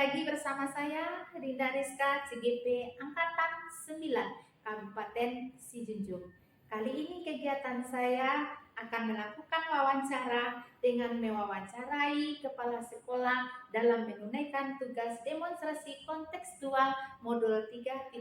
lagi bersama saya Rinda Rizka CGP Angkatan 9 Kabupaten Sijunjung. Kali ini kegiatan saya akan melakukan wawancara dengan mewawancarai kepala sekolah dalam menunaikan tugas demonstrasi kontekstual modul 3.1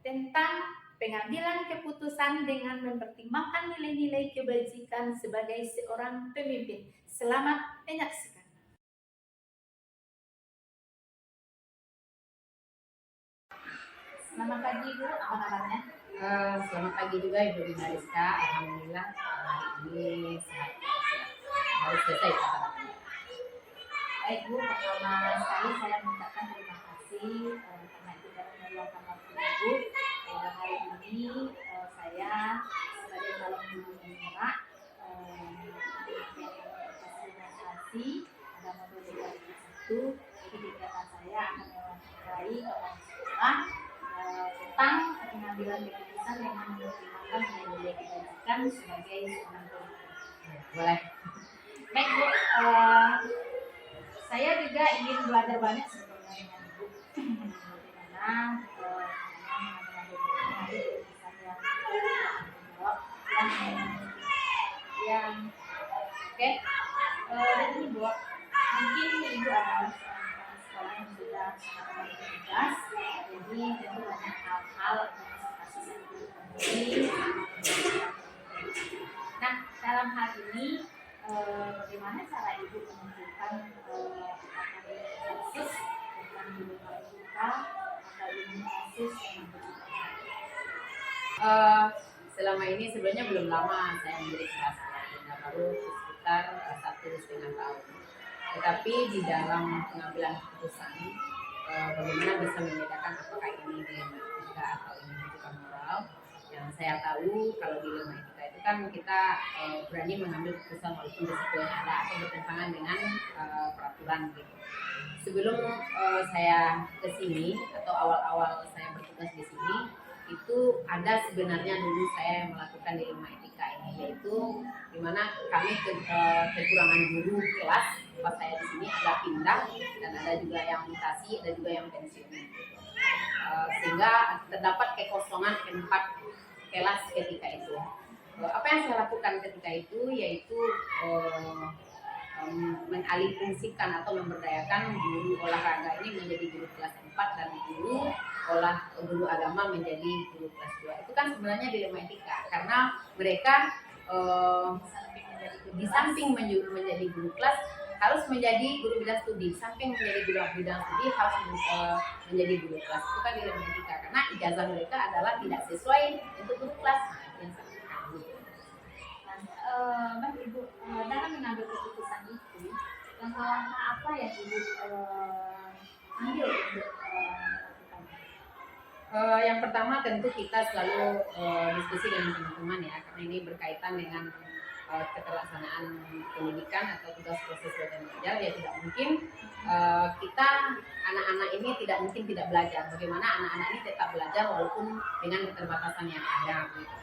tentang pengambilan keputusan dengan mempertimbangkan nilai-nilai kebajikan sebagai seorang pemimpin. Selamat menyaksikan. Selamat pagi Bu, apa kabarnya? Selamat pagi juga Ibu Rina Rizka. Alhamdulillah hari ini sehat. Baru selesai kata-katanya. Baik Bu, pertama sekali saya mengucapkan terima kasih karena kita meluangkan waktu Ibu. Hari ini saya sebagai calon guru penggerak demonstrasi ada modul 3.1. Jadi kegiatan saya akan mewawancarai kepala sekolah tentang pengambilan keputusan dengan mempertimbangkan nilai-nilai kebajikan sebagai seorang pemimpin. Boleh. Baik Bu, saya juga ingin belajar banyak sebetulnya dengan Ibu. Bagaimana mengambil keputusan yang menjawab yang oke. Dan ini Bu, mungkin Ibu adalah seorang sekolah yang sudah sangat bertugas, jadi tentu banyak hal-hal administrasi yang ditemui. Nah, dalam hal ini bagaimana cara Ibu menentukan apakah ini khusus tentang guru pramuka atau ini khusus yang berkebutuhan? Selama ini sebenarnya belum lama saya menjadi kelas baru sekitar 1,5 tahun. Tetapi di dalam pengambilan keputusan, bagaimana bisa membedakan apakah ini dilema etika atau ini rujukan moral. Yang saya tahu kalau dilema etika itu kan kita berani mengambil keputusan walaupun risiko yang ada atau bertentangan dengan peraturan gitu. Sebelum saya ke sini atau awal-awal saya bertugas di sini, itu ada sebenarnya dulu saya yang melakukan dilema etika ini, yaitu dimana kami kekurangan guru kelas pas saya di sini, ada pindah dan ada juga yang mutasi, ada juga yang pensiun sehingga terdapat kekosongan 4 kelas ketika itu. Apa yang saya lakukan ketika itu yaitu mengalihfungsikan atau memberdayakan guru olahraga ini menjadi guru kelas 4 dan guru agama menjadi guru kelas 2. Itu kan sebenarnya dilema etika karena mereka di samping menjadi guru kelas harus menjadi guru bidang studi, samping menjadi guru bidang studi harus menjadi guru kelas. Itu kan dilema etika karena ijazah mereka adalah tidak sesuai untuk guru kelas. Baik Ibu, dalam mengambil keputusan itu, langkah-langkah apa yang Ibu ambil untuk melakukannya? Yang pertama tentu kita selalu diskusi dengan teman-teman ya, karena ini berkaitan dengan keterlaksanaan pendidikan atau tugas proses belajar mengajar. Ya tidak mungkin kita anak-anak ini tidak mungkin tidak belajar. Bagaimana anak-anak ini tetap belajar walaupun dengan keterbatasan yang ada gitu.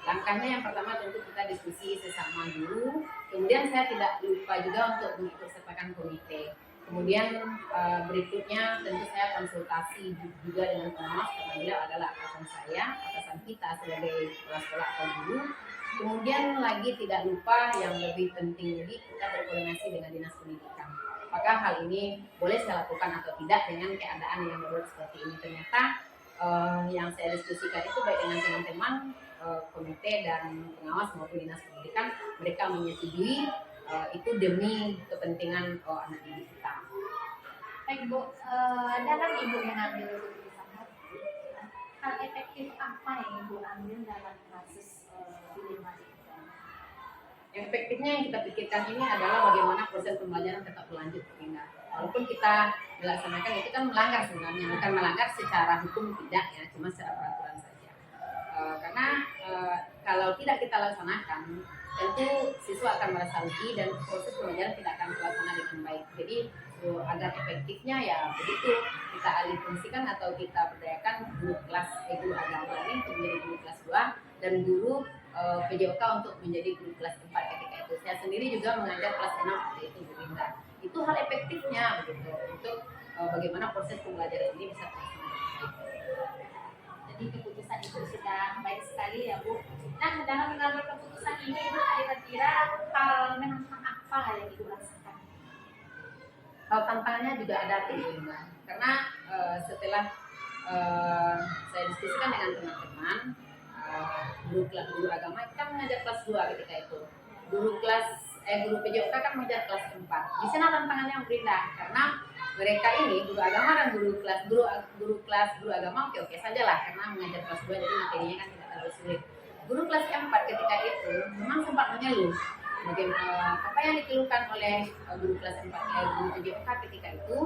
Langkahnya yang pertama tentu kita diskusi sesama guru, kemudian saya tidak lupa juga untuk mengikutsertakan komite. Kemudian berikutnya tentu saya konsultasi juga dengan pengawas karena beliau adalah atasan kita sebagai kepala sekolah atau guru. Kemudian lagi tidak lupa yang lebih penting lagi kita berkoordinasi dengan dinas pendidikan. Apakah hal ini boleh saya lakukan atau tidak dengan keadaan yang darurat seperti ini? Ternyata yang saya diskusikan itu baik dengan teman-teman komite dan pengawas maupun dinas pendidikan, mereka menyetujui itu demi kepentingan anak didik kita. Baik Bu, dalam Ibu mengambil keputusan hal efektif apa yang Ibu ambil dalam kasus dilema etika? Yang efektifnya yang kita pikirkan ini adalah bagaimana proses pembelajaran tetap berlanjut, Rinda. Walaupun kita melaksanakan itu kan melanggar sebenarnya, bukan melanggar secara hukum tidak ya, cuma secara peraturan saja. Karena kalau tidak kita laksanakan, tentu siswa akan merasa rugi dan proses pembelajaran tidak akan terlaksana dengan baik. Jadi agar efektifnya ya begitu kita alihfungsikan atau kita berdayakan guru kelas guru agama ini untuk menjadi guru kelas 2 dan guru PJOK untuk menjadi guru kelas 4 ketika itu. Saya sendiri juga mengajar kelas 6 yaitu Bu Rinda. Itu hal efektifnya begitu untuk bagaimana proses pembelajaran ini bisa terlaksana dengan baik. Jadi keputusan itu sudah baik sekali ya Bu. Nah, dalam mengambil keputusan ini Ibu kira-kira hal menantang apa yang Ibu rasakan? Hal tantangannya juga ada Mbak, karena setelah saya diskusikan dengan teman-teman guru agama, kita mengajar kelas 2 ketika itu. Guru PJOK kan mengajar kelas 4. Di sana tantangannya yang berbeda karena mereka ini guru agama dan guru agama oke saja lah karena mengajar kelas 2 jadi materinya kan tidak terlalu sulit. Guru kelas 4 ketika itu memang sempat mengeluh bagaimana apa yang dikeluhkan oleh guru kelas 4 guru PJOK ketika itu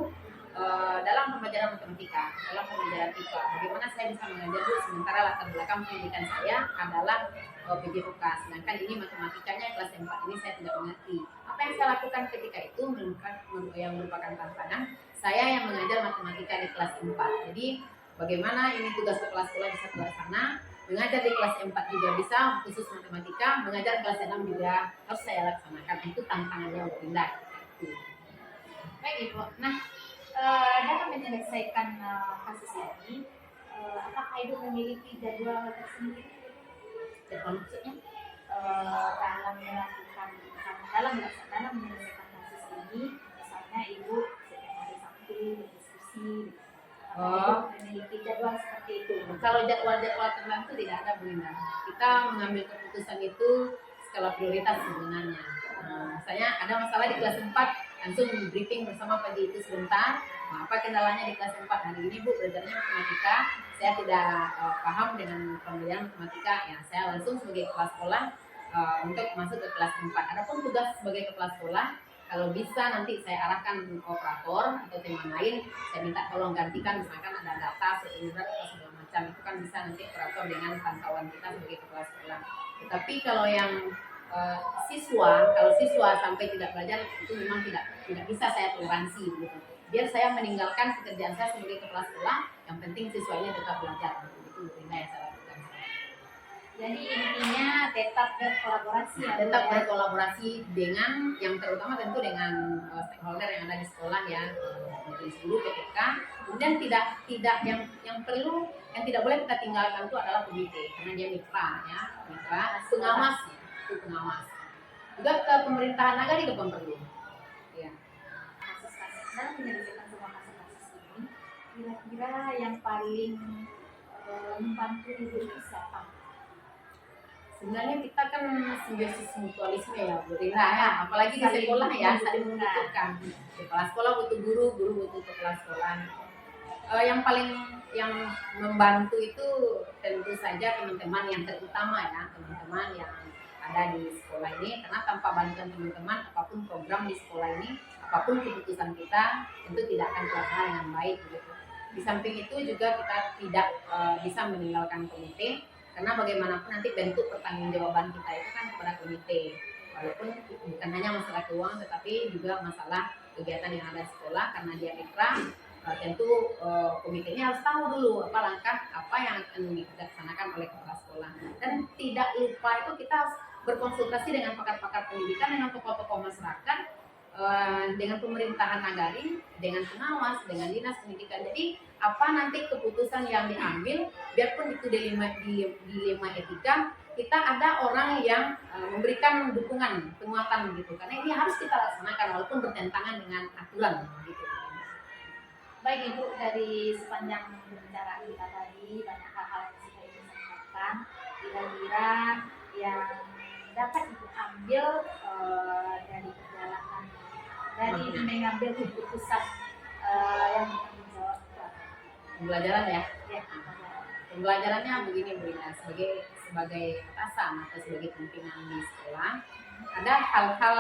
dalam pembelajaran matematika, dalam pembelajaran IPA. Bagaimana saya bisa mengajar Bu sementara latar belakang pendidikan saya adalah PJOK, sedangkan ini matematikanya kelas 4 ini saya tidak mengerti. Apa yang saya lakukan ketika itu yang merupakan tantangan saya yang mengajar matematika di kelas 4. Jadi bagaimana ini tugas kepala sekolah bisa terlaksana, mengajar di kelas 4 juga bisa, khusus matematika, mengajar kelas 6 juga harus saya laksanakan. Itu tantangannya berbeda. Baik Ibu. Nah, dalam menyelesaikan kasus ini, apakah Ibu memiliki jadwal tersendiri? Jadwal maksudnya? Dalam menyelesaikan kasus ini, misalnya Ibu setiap hari Sabtu berdiskusi, Ibu memiliki jadwal seperti itu. Kalau jadwal tertentu tidak ada Bu Linda. Kita mengambil keputusan itu skala prioritas sebenarnya. Misalnya ada masalah di kelas 4, langsung briefing bersama pagi itu sebentar. Apa kendalanya di kelas 4 hari ini Bu, belajarnya matematika, saya tidak paham dengan pembelajaran matematika, ya saya langsung sebagai kepala sekolah untuk masuk ke kelas 4. Adapun tugas sebagai kepala sekolah, kalau bisa nanti saya arahkan operator atau teman lain, saya minta tolong gantikan, misalkan ada data seurat atau segala macam, itu kan bisa nanti operator dengan pantauan kita sebagai kepala sekolah. Tetapi kalau yang kalau siswa sampai tidak belajar itu memang tidak bisa saya toleransi gitu. Biar saya meninggalkan pekerjaan saya sebagai kepala sekolah, yang penting siswanya tetap belajar. Itu yang saya lakukan. Jadi intinya tetap berkolaborasi ya. Tetap berkolaborasi dengan yang terutama tentu dengan stakeholder yang ada di sekolah ya, majelis guru, PPK. Kemudian tidak yang perlu yang tidak boleh kita tinggalkan itu adalah komite karena dia mitra pengawas ya. Pengawas juga ke pemerintahan nagari juga perlu ya. Kasus-kasus dalam menyelesaikan semua kasus-kasus ini, kira-kira yang paling membantu Ibu itu siapa? Sebenarnya kita kan simbiosis mutualisme ya Bu Rina ya, apalagi di sekolah ya saling membutuhkan. Kepala sekolah butuh guru butuh kepala sekolah. Yang membantu itu tentu saja teman-teman yang terutama ya, teman-teman yang ada di sekolah ini, karena tanpa bantuan teman-teman apapun program di sekolah ini, apapun keputusan kita tentu tidak akan terlaksana dengan baik gitu. Di samping itu juga kita tidak bisa meninggalkan komite, karena bagaimanapun nanti bentuk pertanggungjawaban kita itu kan kepada komite, walaupun bukan hanya masalah keuangan tetapi juga masalah kegiatan yang ada di sekolah, karena dia mitra. Tentu komitenya harus tahu dulu apa langkah apa yang akan dilaksanakan oleh kepala sekolah, dan tidak lupa itu kita harus berkonsultasi dengan pakar-pakar pendidikan, dengan tokoh-tokoh masyarakat, dengan pemerintahan nagari, dengan pengawas, dengan dinas pendidikan. Jadi apa nanti keputusan yang diambil, biarpun itu dilema etika, kita ada orang yang memberikan dukungan, penguatan gitu, karena ini harus kita laksanakan walaupun bertentangan dengan aturan gitu. Baik Ibu, dari sepanjang pembicaraan kita tadi banyak hal-hal yang sudah Ibu sampaikan. Kira-kira yang dapat Ibu ambil dari perjalanan dari mengambil keputusan yang bertanggung jawab pembelajaran ya. Ya, Pembelajarannya begini Bu Ina, sebagai atasan atau sebagai pimpinan di sekolah, ada hal-hal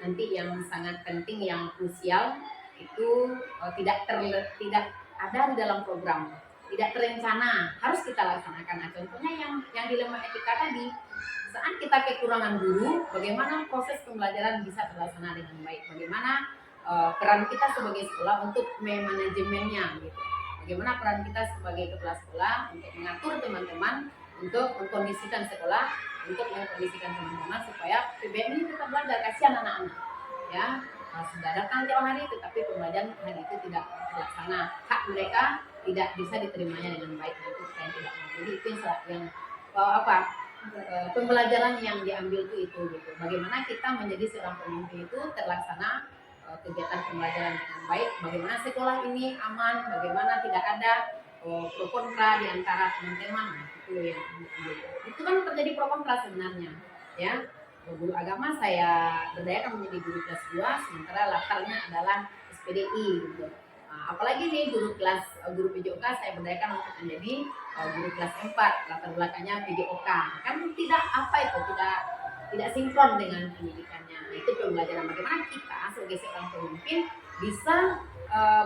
nanti yang sangat penting yang krusial itu tidak ada di dalam program, tidak terencana, harus kita laksanakan. Nah, contohnya yang dilema etika tadi, saat kita kekurangan guru, bagaimana proses pembelajaran bisa terlaksana dengan baik, bagaimana peran kita sebagai sekolah untuk memanajemennya gitu, bagaimana peran kita sebagai kepala sekolah untuk mengatur teman-teman, untuk mengkondisikan sekolah, untuk mengkondisikan teman-teman supaya PBM ini tetap belajar, kasihan anak-anak ya. sudah datang tiap hari tetapi pembelajaran hari itu tidak terlaksana, hak mereka tidak bisa diterimanya dengan baik, itu saya tidak mau. Jadi itu yang pembelajaran yang diambil itu gitu. Bagaimana kita menjadi seorang pemimpin itu terlaksana kegiatan pembelajaran dengan baik, bagaimana sekolah ini aman, bagaimana tidak ada pro kontra di antara teman-teman. Itu yang itu kan terjadi pro kontra sebenarnya ya. Guru agama saya berdayakan menjadi guru kelas 2, sementara latarnya adalah SPDI gitu. Apalagi nih guru PJOK saya berdayakan untuk menjadi guru kelas 4, latar belakangnya PJOK. Kan tidak sinkron dengan pendidikannya. Itu pembelajaran bagaimana kita sebagai seorang pemimpin bisa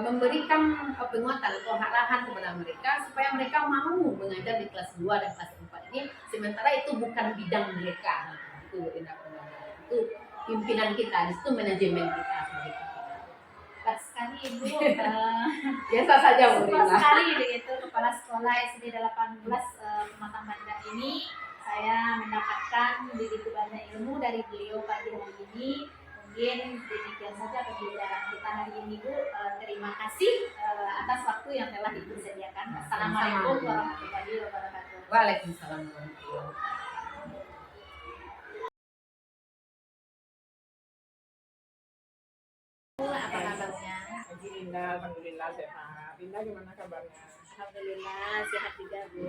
memberikan penguatan atau arahan kepada mereka supaya mereka mau mengajar di kelas 2 dan kelas 4 ini, sementara itu bukan bidang mereka. Itu tindak pembelajaran, itu pimpinan kita, di situ manajemen kita sebagai pimpinan. Baik sekali Ibu. Biasa saja Bu Suka Rina. sekali begitu Kepala Sekolah SD 18 Pematang Bandar ini. Saya mendapatkan begitu banyak ilmu dari beliau pagi hari ini. Mungkin demikian saja pembelajaran kita hari ini Bu. Terima kasih atas waktu yang telah Ibu sediakan. Assalamualaikum warahmatullahi wabarakatuh. Waalaikumsalam warahmatullahi wabarakatuh. Apa kabarnya? Pagi Linda, alhamdulillah sehat. Linda gimana kabarnya? Alhamdulillah sehat juga Bu.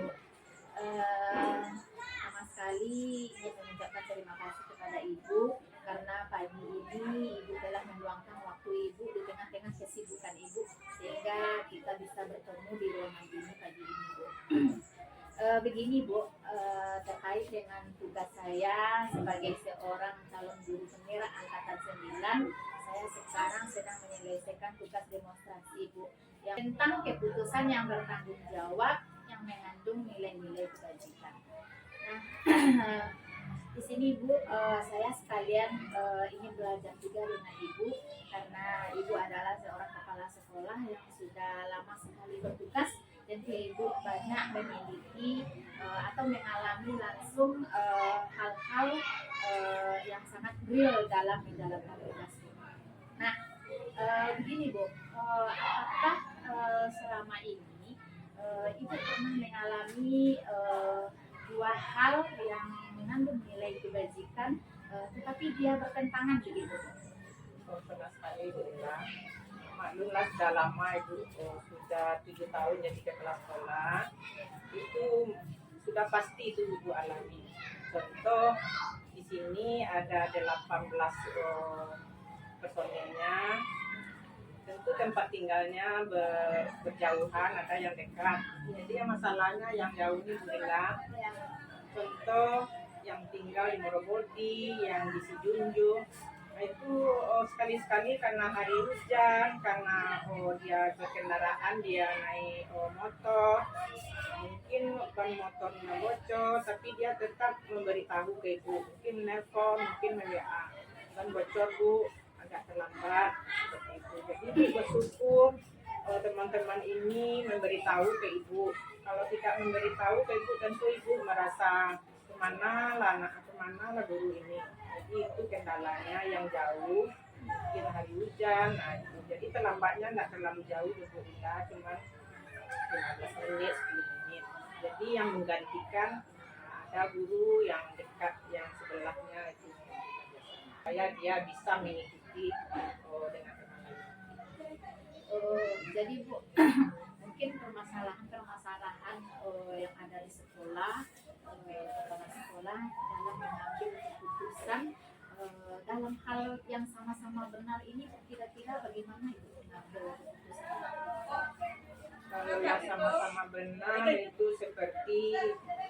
Sama sekali ingin mengucapkan terima kasih kepada Ibu karena pagi ini Ibu telah meluangkan waktu Ibu di tengah-tengah kesibukan Ibu sehingga kita bisa bertemu di ruangan ini pagi ini Bu. Begini Bu, terkait dengan tugas saya sebagai seorang calon guru penggerak angkatan 9, saya sekarang sedang menyelesaikan tugas demonstrasi Bu yang tentang keputusan yang bertanggung jawab yang mengandung nilai-nilai kebajikan. Nah, di sini Bu, saya sekalian ingin belajar juga dengan Ibu karena Ibu adalah seorang kepala sekolah yang sudah lama sekali bertugas dan Ibu banyak memiliki atau mengalami langsung hal-hal yang sangat real dalam menjalankan tugas. Nah, begini Bu, apakah selama ini Ibu pernah mengalami dua hal yang mengandung nilai kebajikan tetapi dia bertentangan begitu? Oh, pernah sekali Linda. Maklumlah sudah lama Ibu, sudah 7 tahun jadi kepala sekolah. Itu sudah pasti itu Ibu alami. Contoh di sini ada 18 personilnya. Tentu tempat tinggalnya berjauhan, ada yang dekat. Jadi yang masalahnya yang jauh ini Bu Linda. Contoh yang tinggal di Morobodi, yang di Sijunjung. Nah itu sekali-sekali karena hari hujan, karena dia berkendaraan, dia naik motor, mungkin ban motornya bocor, tapi dia tetap memberitahu ke Ibu, mungkin nelpon, mungkin WA, ban bocor Bu, agak terlambat seperti itu. Jadi Ibu bersyukur teman-teman ini memberitahu ke Ibu. Kalau tidak memberitahu ke Ibu, tentu Ibu merasa kemana lah guru ini. Jadi itu kendalanya yang jauh, mungkin hari hujan. Nah itu. Jadi terlambatnya nggak terlalu jauh Bu Rita, cuma 15 menit, 10 menit. Jadi yang menggantikan ada guru yang dekat, yang sebelahnya itu supaya dia bisa mengikuti dengan tenang. Jadi Bu, mungkin permasalahan yang ada di sekolah, kepala sekolah dalam mengambil keputusan dalam hal yang sama-sama benar ini kira-kira bagaimana Ibu mengambil keputusan? Kalau yang sama-sama benar itu seperti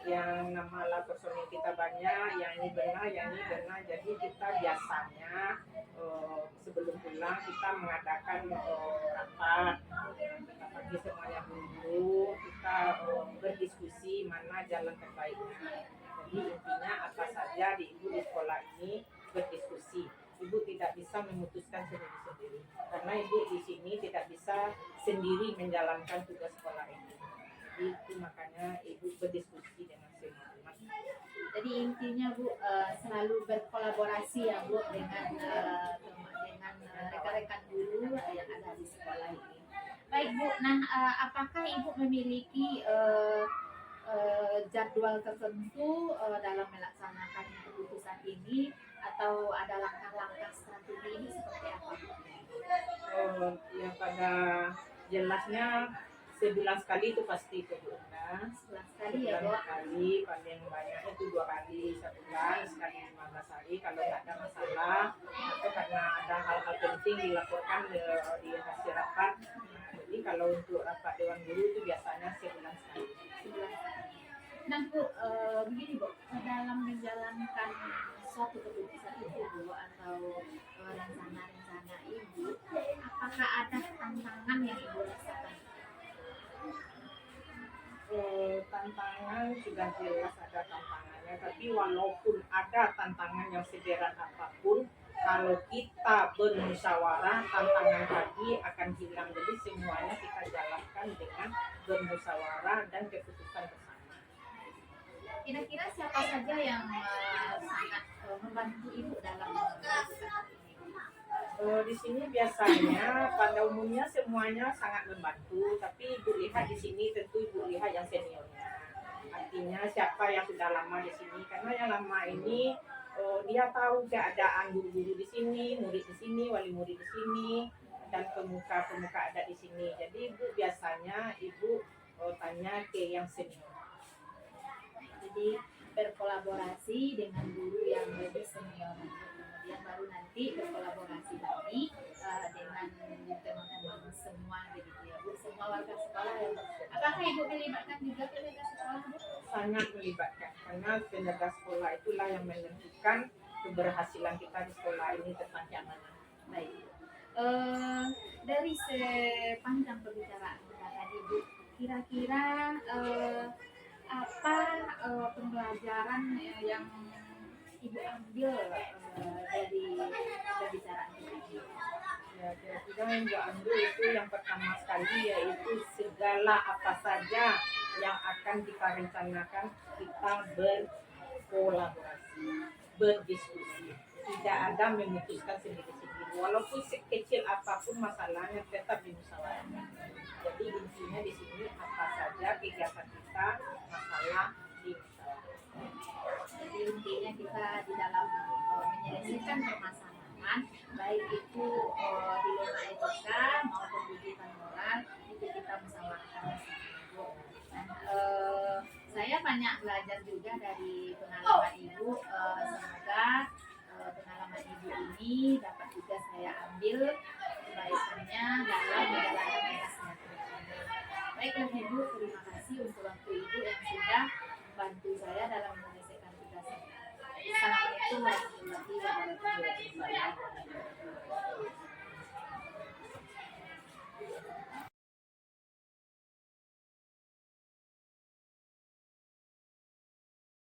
yang nama personil kita banyak, yang ini benar, jadi kita biasanya sebelum pulang kita mengadakan rapat, kita bagi semuanya dulu, kita berdiskusi mana jalan terbaiknya. Jadi intinya apa saja di Ibu di sekolah ini berdiskusi. Ibu tidak bisa memutuskan sendiri-sendiri karena Ibu di sini tidak bisa sendiri menjalankan tugas sekolah ini. Jadi itu makanya Ibu berdiskusi dengan semua teman. Jadi intinya Bu selalu berkolaborasi ya Bu dengan Baik Bu, nah apakah Ibu memiliki jadwal tertentu dalam melaksanakan keputusan ini atau ada langkah-langkah strategi ini seperti apa? Ya pada jelasnya sebulan sekali itu pasti ke Bu. Sebelas kali ya Bu. Sebulan sekali, paling banyak itu 2 kali sebulan, sekali 15 hari kalau nggak ada masalah atau karena ada hal-hal penting dilaporkan di hasil rapat. Nah, jadi kalau untuk rapat Dewan Guru itu biasanya sebulan sekali. Sebelas kali. Nah Bu, begini Bu, dalam menjalankan suatu keputusan itu Bu atau rencana-rencana Ibu, apakah ada tantangan yang Ibu rasakan? Tantangan sudah jelas ada tantangannya, tapi walaupun ada tantangan yang seberat apapun, kalau kita bermusyawarah tantangan tadi akan hilang. Jadi semuanya kita jalankan dengan bermusyawarah dan keputusan bersama. Kira-kira siapa saja yang sangat membantu Ibu dalam melakukan ini? Di sini biasanya pada umumnya semuanya sangat membantu, tapi Ibu lihat di sini tentu Ibu lihat yang seniornya. Artinya siapa yang sudah lama di sini, karena yang lama ini dia tahu keadaan guru-guru di sini, murid di sini, wali murid di sini, dan pemuka-pemuka adat di sini. Jadi Ibu biasanya tanya ke yang senior. Jadi berkolaborasi dengan guru yang lebih senior, kemudian baru nanti berkolaborasi lagi dengan teman-teman semua begitu ya Bu, semua warga sekolah ya Bu. Apakah Ibu melibatkan juga penjaga sekolah Bu? Sangat melibatkan, karena penjaga sekolah itulah yang menentukan keberhasilan kita di sekolah ini tentang keamanan. Baik. Dari sepanjang pembicaraan kita tadi Bu, kira-kira apa pembelajaran yang Ibu ambil dari pembicaraan kita ini? Ya, kira-kira yang diambil itu yang pertama sekali yaitu segala apa saja yang akan kita rencanakan kita berkolaborasi, berdiskusi, tidak ada memutuskan sendiri-sendiri. Walaupun sekecil apapun masalahnya tetap dimusyawarahkan. Jadi intinya di sini apa saja kegiatan kita masalah dimusyawarahkan. Jadi intinya kita di dalam menyelesaikan permasalahan, baik itu dilema etika maupun tuntutan moral, itu kita musyawarahkan bersama. Dan saya banyak belajar juga dari pengalaman Ibu. Semoga pengalaman Ibu ini dapat juga saya ambil kebaikannya dalam menjalankan tugasnya. Baiklah Ibu, terima kasih untuk waktu Ibu yang sudah membantu saya dalam menyelesaikan tugas saya. Assalamualaikum warahmatullahi wabarakatuh.